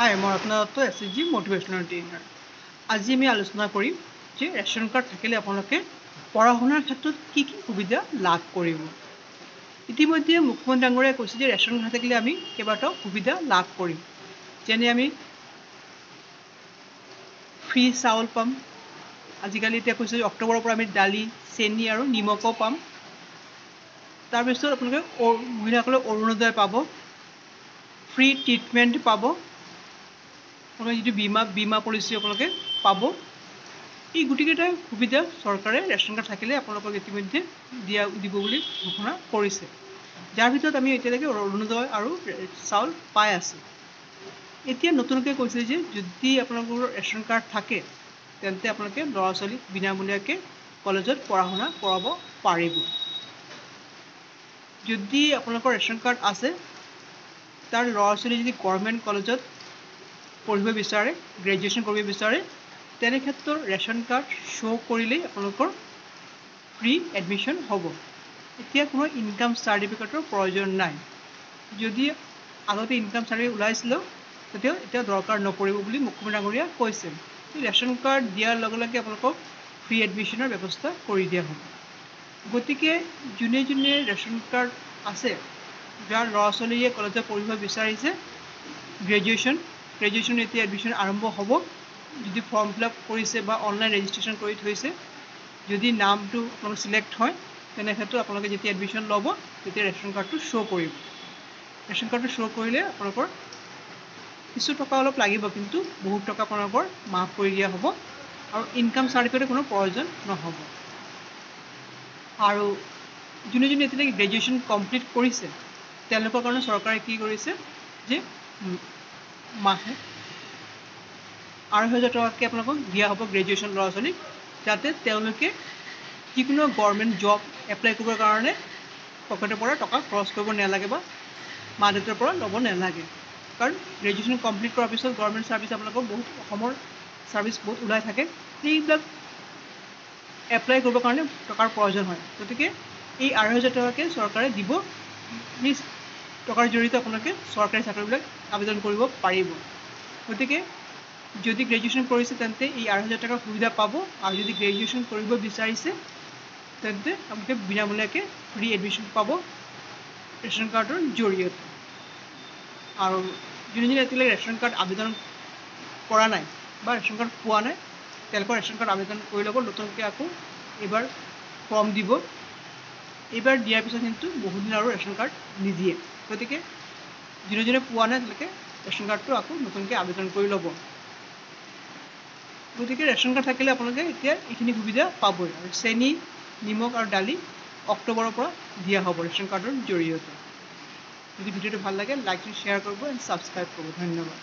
হাই, মই আপোনাদত্ত SSG মোটিভেশ্যনেল trainer. আজি আমি আলোচনা কৰিম যে ৰেচন কাৰ্ড থাকিলে আপোনালোকে পঢ়া শুনাৰ ক্ষেত্ৰত কি কি সুবিধা লাভ কৰিব। ইতিমধ্যে মুখ্যমন্ত্ৰী ডাঙৰীয়াই কৈছে যে ৰেচন কাৰ্ড থাকিলে আমি কেইবাটাও সুবিধা লাভ কৰিম, যেনে আমি ফ্ৰী চাউল পাম। আজিকালি এতিয়া কৈছে যে অক্টোবৰৰ পৰা আমি দালি, চেনি আৰু নিমখো পাম। তাৰপিছত আপোনালোকে মহিলাসকলে অৰুণোদয় পাব, ফ্ৰী ট্ৰিটমেণ্ট পাব, আপোনালোকে যিটো বীমা পলিচি আপোনালোকে পাব। এই গোটেইকেইটা সুবিধা চৰকাৰে ৰেচন কাৰ্ড থাকিলে আপোনালোকক ইতিমধ্যে দিব বুলি ঘোষণা কৰিছে, যাৰ ভিতৰত আমি এতিয়ালৈকে অৰুণোদয় আৰু চাউল পাই আছোঁ। এতিয়া নতুনকৈ কৈছে যে যদি আপোনালোকৰ ৰেচন কাৰ্ড থাকে তেন্তে আপোনালোকে ল'ৰা ছোৱালীক বিনামূলীয়াকৈ কলেজত পঢ়া শুনা কৰাব পাৰিব। যদি আপোনালোকৰ ৰেচন কাৰ্ড আছে, তাৰ ল'ৰা ছোৱালী যদি গভৰ্ণমেণ্ট কলেজত পঢ়িব বিচাৰে, গ্ৰেজুৱেশ্যন কৰিব বিচাৰে, তেনে ক্ষেত্ৰত ৰেচন কাৰ্ড শ্ব' কৰিলেই আপোনালোকৰ ফ্ৰী এডমিশ্যন হ'ব। এতিয়া কোনো ইনকাম চাৰ্টিফিকেটৰ প্ৰয়োজন নাই। যদি আগতে ইনকাম চাৰ্টিফিকেট ওলাইছিলেও তেতিয়াও এতিয়া দৰকাৰ নপৰিব বুলি মুখ্যমন্ত্ৰী ডাঙৰীয়াই কৈছে। ৰেচন কাৰ্ড দিয়াৰ লগে লগে আপোনালোকক ফ্ৰী এডমিশ্যনৰ ব্যৱস্থা কৰি দিয়া হ'ব। গতিকে যোনে যোনে ৰেচন কাৰ্ড আছে, যাৰ ল'ৰা ছোৱালীয়ে কলেজত পঢ়িব বিচাৰিছে, গ্ৰেজুৱেশ্যন এতিয়া এডমিশ্যন আৰম্ভ হ'ব। যদি ফৰ্ম ফিল আপ কৰিছে বা অনলাইন ৰেজিষ্ট্ৰেশ্যন কৰি থৈছে, যদি নামটো আপোনালোকৰ চিলেক্ট হয়, তেনে ক্ষেত্ৰত আপোনালোকে যেতিয়া এডমিশ্যন ল'ব তেতিয়া ৰেচন কাৰ্ডটো শ্ব' কৰিব। ৰেচন কাৰ্ডটো শ্ব' কৰিলে আপোনালোকৰ কিছু টকা অলপ লাগিব, কিন্তু বহুত টকা আপোনালোকৰ মাফ কৰি দিয়া হ'ব আৰু ইনকাম চাৰ্টিফিকেটৰ কোনো প্ৰয়োজন নহ'ব। আৰু যোনে যোনে এতিয়ালৈকে গ্ৰেজুৱেশ্যন কমপ্লিট কৰিছে তেওঁলোকৰ কাৰণে চৰকাৰে কি কৰিছে যে মাহে 2,500 টকাকৈ আপোনালোকক দিয়া হ'ব গ্ৰেজুৱেশ্যন ল'ৰা ছোৱালীক, যাতে তেওঁলোকে যিকোনো গভৰ্ণমেণ্ট জব এপ্লাই কৰিবৰ কাৰণে পকেটৰ পৰা টকা খৰচ কৰিব নালাগে বা মা দেউতাৰ পৰা ল'ব নালাগে। কাৰণ গ্ৰেজুৱেশ্যন কমপ্লিট কৰাৰ পিছত গভৰ্ণমেণ্ট ছাৰ্ভিচ আপোনালোকৰ অসমৰ ছাৰ্ভিচ বহুত ওলাই থাকে, সেইবিলাক এপ্লাই কৰিবৰ কাৰণে টকাৰ প্ৰয়োজন হয়। গতিকে এই 2,500 টকাকৈ চৰকাৰে দিব। সেই টকাৰ জৰিয়তে আপোনালোকে চৰকাৰী চাকৰিবিলাক আবেদন কৰিব পাৰিব। গতিকে যদি গ্ৰেজুৱেশ্যন কৰিছে তেন্তে এই 2,500 টকাৰ সুবিধা পাব, আৰু যদি গ্ৰেজুৱেশ্যন কৰিব বিচাৰিছে তেন্তে আপোনালোকে বিনামূলীয়াকৈ ফ্ৰী এডমিশ্যন পাব ৰেচন কাৰ্ডৰ জৰিয়তে। আৰু যোনে যোনে এতিয়ালৈকে ৰেচন কাৰ্ড আবেদন কৰা নাই বা ৰেচন কাৰ্ড পোৱা নাই, তেওঁলোকৰ ৰেচন কাৰ্ড আবেদন কৰি ল'ব। নতুনকৈ আকৌ এইবাৰ ফৰ্ম দিব। এইবাৰ দিয়াৰ পিছত কিন্তু বহুদিন আৰু ৰেচন কাৰ্ড নিদিয়ে। গতিকে যোনে যোনে পোৱা নাই তেওঁলোকে ৰেচন কাৰ্ডটো আকৌ নতুনকৈ আবেদন কৰি ল'ব। গতিকে ৰেচন কাৰ্ড থাকিলে আপোনালোকে এতিয়া এইখিনি সুবিধা পাবই। আৰু চেনি, নিমখ আৰু দালি অক্টোবৰৰ পৰা দিয়া হ'ব ৰেচন কাৰ্ডৰ জৰিয়তে। যদি ভিডিঅ'টো ভাল লাগে লাইক শ্বেয়াৰ কৰিব এণ্ড ছাবস্ক্ৰাইব কৰিব। ধন্যবাদ।